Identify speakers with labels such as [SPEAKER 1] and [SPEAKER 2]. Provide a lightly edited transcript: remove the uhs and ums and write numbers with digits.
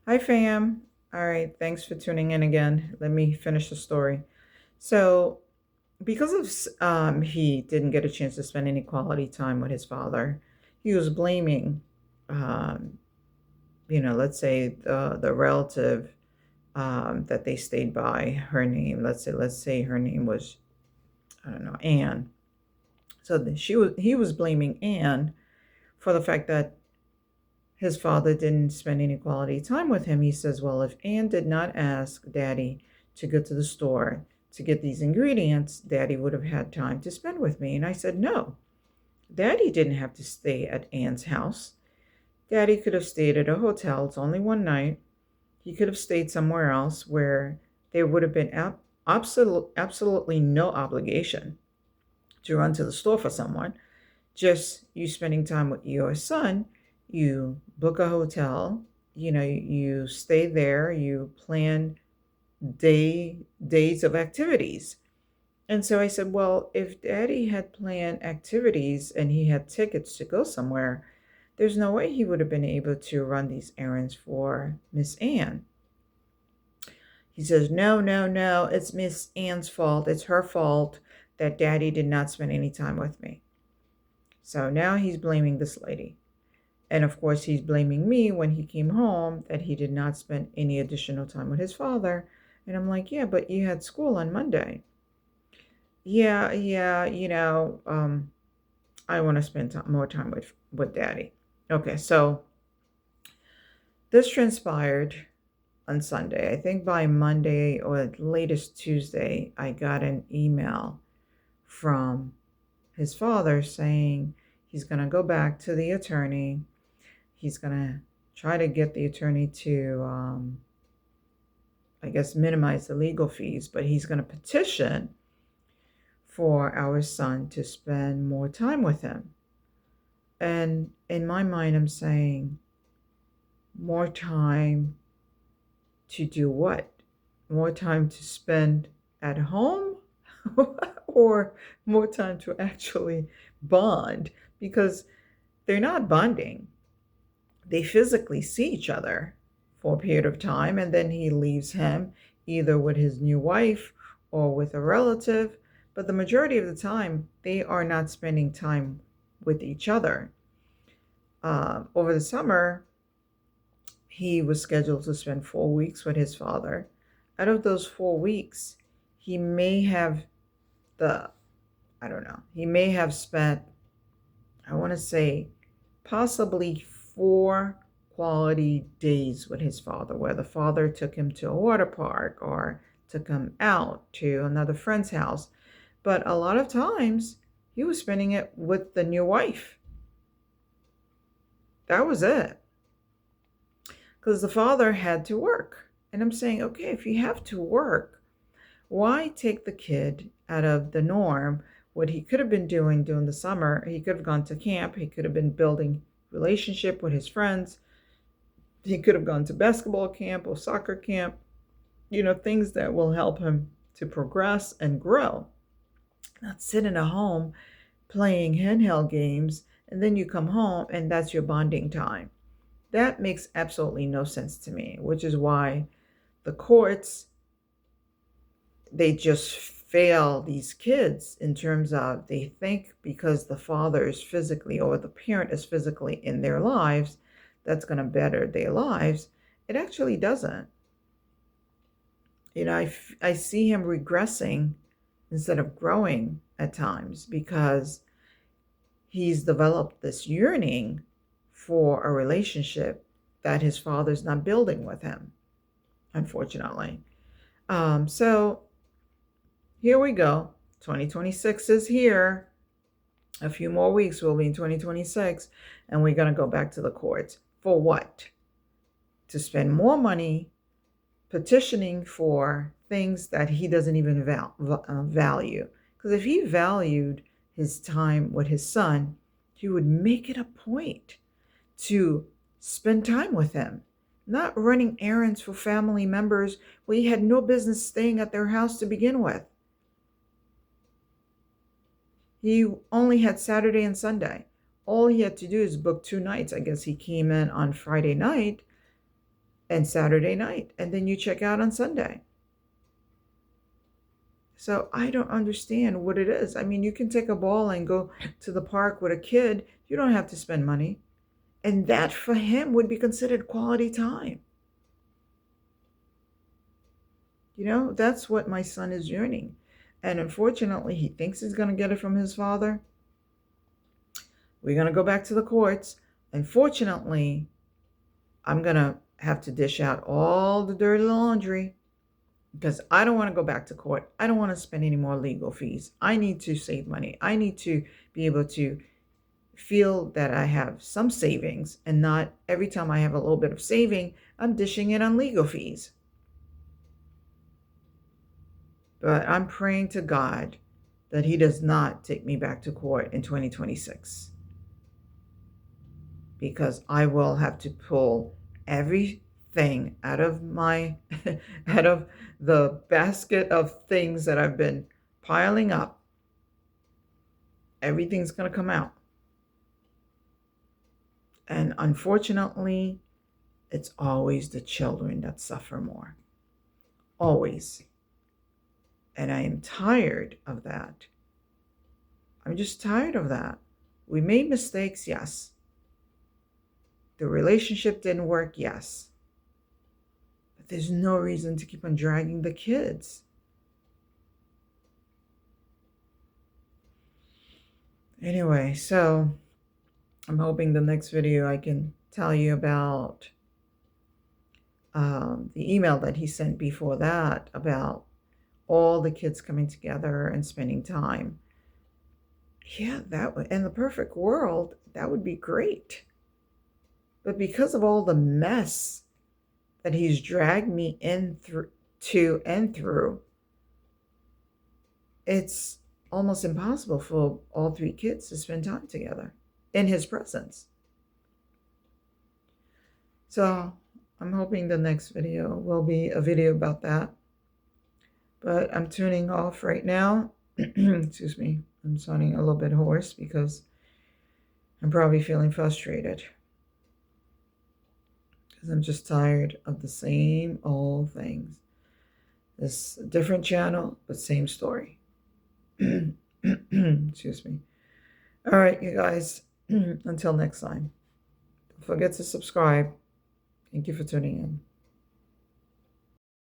[SPEAKER 1] Hi, fam. All right, thanks for tuning in again. Let me finish the story. So, because he didn't get a chance to spend any quality time with his father, he was blaming, um, let's say the relative that they stayed by. Her name, let's say her name was, I don't know, Anne. So he was blaming Anne for the fact that his father didn't spend any quality time with him. He says, well, if Anne did not ask Daddy to go to the store to get these ingredients, Daddy would have had time to spend with me. And I said, no, Daddy didn't have to stay at Anne's house. Daddy could have stayed at a hotel. It's only one night. He could have stayed somewhere else where there would have been absolutely no obligation to run to the store for someone. Just you spending time with your son, you book a hotel, you stay there, you plan days of activities. And so I said, well, if Daddy had planned activities and he had tickets to go somewhere, there's no way he would have been able to run these errands for Miss Anne. He says, no, no, no, it's Miss Anne's fault. It's her fault that Daddy did not spend any time with me. So now he's blaming this lady. And of course, he's blaming me when he came home that he did not spend any additional time with his father. And I'm like, yeah, but you had school on Monday. Yeah, yeah, I want to spend more time with Daddy. Okay, so this transpired on Sunday. I think by Monday or at latest Tuesday, I got an email from his father saying he's going to go back to the attorney. He's going to try to get the attorney to, I guess, minimize the legal fees, but he's going to petition for our son to spend more time with him. And in my mind, I'm saying, more time to do what? More time to spend at home? Or more time to actually bond? Because they're not bonding. They physically see each other for a period of time, and then he leaves him either with his new wife or with a relative. But the majority of the time, they are not spending time with each other. Over the summer, he was scheduled to spend 4 weeks with his father. Out of those 4 weeks, he may have the, I don't know, he may have spent, I want to say, possibly 4 quality days with his father, where the father took him to a water park or took him out to another friend's house. But a lot of times, he was spending it with the new wife. That was it. Because the father had to work. And I'm saying, okay, if you have to work, why take the kid out of the norm? What he could have been doing during the summer, he could have gone to camp. He could have been building relationship with his friends. He could have gone to basketball camp or soccer camp, things that will help him to progress and grow. Not sit in a home playing handheld games, and then you come home and that's your bonding time. That makes absolutely no sense to me, which is why the courts, they just fail these kids in terms of, they think because the father is physically or the parent is physically in their lives, that's going to better their lives. It actually doesn't. I see him regressing instead of growing at times because he's developed this yearning for a relationship that his father's not building with him, unfortunately. So here we go. 2026 is here. A few more weeks, we'll be in 2026, and we're going to go back to the courts. For what? To spend more money petitioning for things that he doesn't even value. Because if he valued his time with his son, he would make it a point to spend time with him, not running errands for family members where he had no business staying at their house to begin with. He only had Saturday and Sunday. All he had to do is book 2 nights. I guess he came in on Friday night and Saturday night, and then you check out on Sunday. So I don't understand what it is. I mean, you can take a ball and go to the park with a kid. You don't have to spend money. And that for him would be considered quality time. You know, that's what my son is yearning. And unfortunately, he thinks he's going to get it from his father. We're going to go back to the courts. Unfortunately, I'm going to have to dish out all the dirty laundry because I don't want to go back to court. I don't want to spend any more legal fees. I need to save money. I need to be able to feel that I have some savings and not every time I have a little bit of saving, I'm dishing it on legal fees. But I'm praying to God that he does not take me back to court in 2026 because I will have to pull everything out of my out of the basket of things that I've been piling up. Everything's going to come out. And unfortunately, it's always the children that suffer more. Always. And I am tired of that. I'm just tired of that. We made mistakes, yes. The relationship didn't work, yes. But there's no reason to keep on dragging the kids. Anyway, so I'm hoping the next video I can tell you about the email that he sent before that about all the kids coming together and spending time. Yeah, that would, in the perfect world, that would be great. But because of all the mess that he's dragged me in through, it's almost impossible for all three kids to spend time together in his presence. So I'm hoping the next video will be a video about that. But I'm tuning off right now. Excuse me. I'm sounding a little bit hoarse because I'm probably feeling frustrated. Because I'm just tired of the same old things. This different channel, but same story. Excuse me. All right, you guys. Until next time. Don't forget to subscribe. Thank you for tuning in.